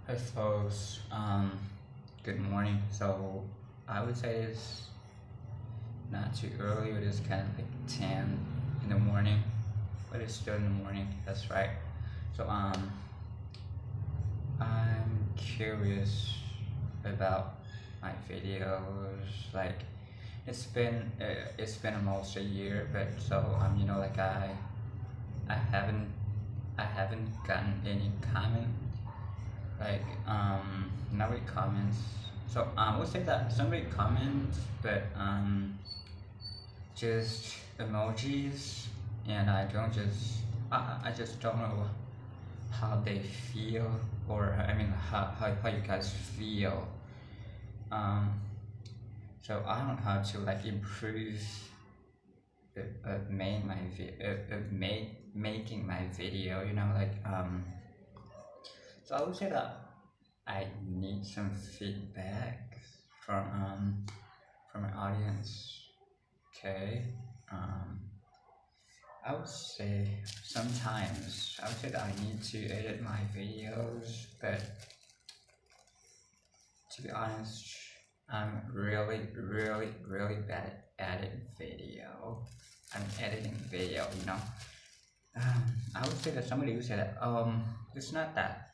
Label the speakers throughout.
Speaker 1: Hi folks, good morning. So I would say it's not too early, it is kind of like 10 in the morning, but it's still in the morning, that's right. So I'm curious about my videos, like it's been almost a year, but so like I haven't I haven't gotten any comment, like nobody comments. So I would say that somebody comments, but just emojis, and I just don't know how they feel, or I mean how you guys feel. Um, so I don't know how to like improve making my video. So I would say that I need some feedback from my audience. Okay. Um, I would say sometimes I would say that I need to edit my videos, but to be honest, I'm really bad at editing video. I'm editing video, you know. I would say that somebody would say that it's not that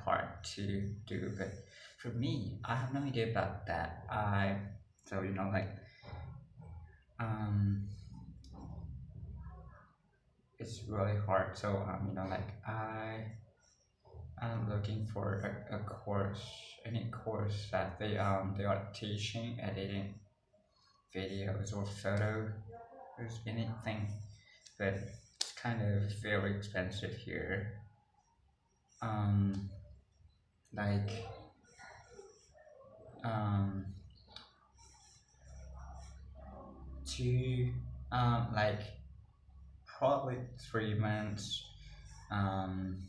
Speaker 1: hard to do, but for me, I have no idea about that. I so um it's really hard. So I'm looking for a course, any course that they are teaching editing videos or photos, anything, but it's kind of very expensive here. Um, like um, two like probably 3 months. Um,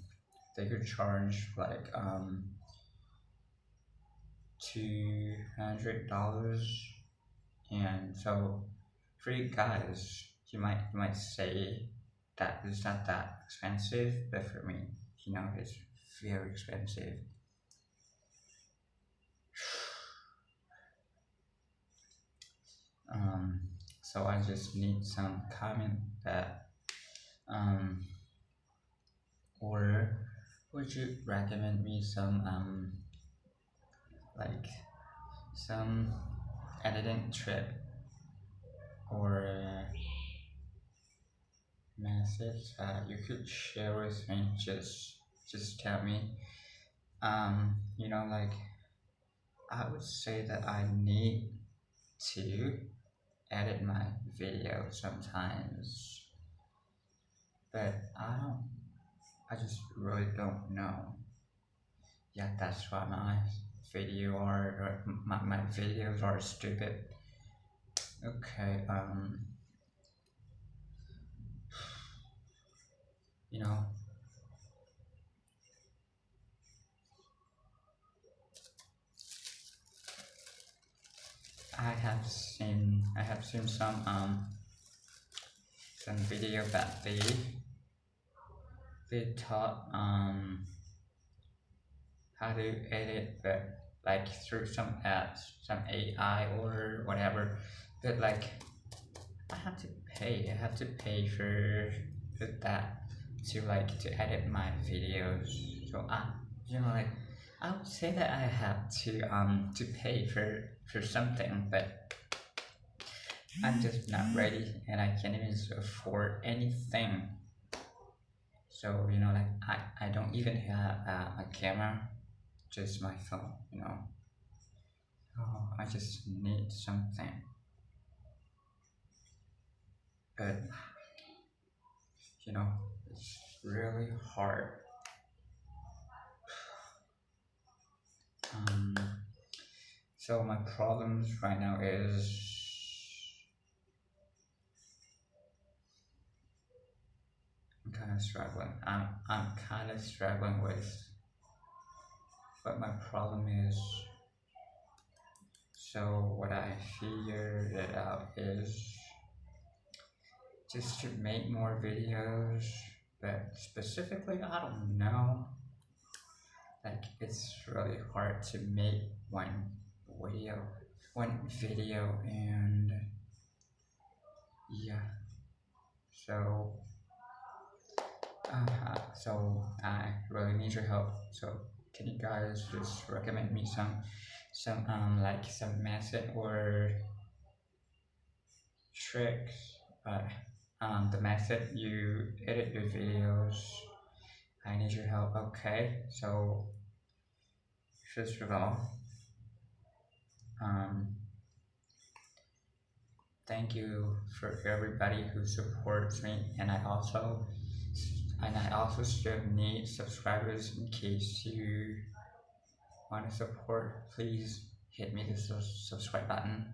Speaker 1: they could charge like $200, and so for you guys, you might say that it's not that expensive, but for me, it's very expensive. Um, so I just need some comment that um, or would you recommend me some like some editing trip or message that you could share with me? Just tell me. Like I would say that I need to edit my video sometimes, but I just really don't know. Yeah, that's why my videos are stupid. Okay, you know, I have seen some video that they taught how to edit, but like through some apps, some AI or whatever. But like I have to pay for that to edit my videos. So like I would say that I have to pay for something, but I'm just not ready, and I can't even afford anything. So like I don't even have a camera, just my phone. Oh, I just need something, but you know it's really hard. Um, so my problems right now is I'm kind of struggling. I'm kind of struggling with what my problem is. So what I figured it out is just to make more videos, but specifically I don't know, like it's really hard to make video, one video, and yeah. So, so I really need your help. So, can you guys just recommend me some like some method or tricks? The method you edit your videos. I need your help. Okay, so first of all, um, thank you for everybody who supports me, and I also still need subscribers. In case you want to support, please hit me the subscribe button.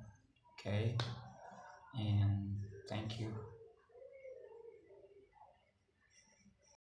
Speaker 1: Okay, and thank you.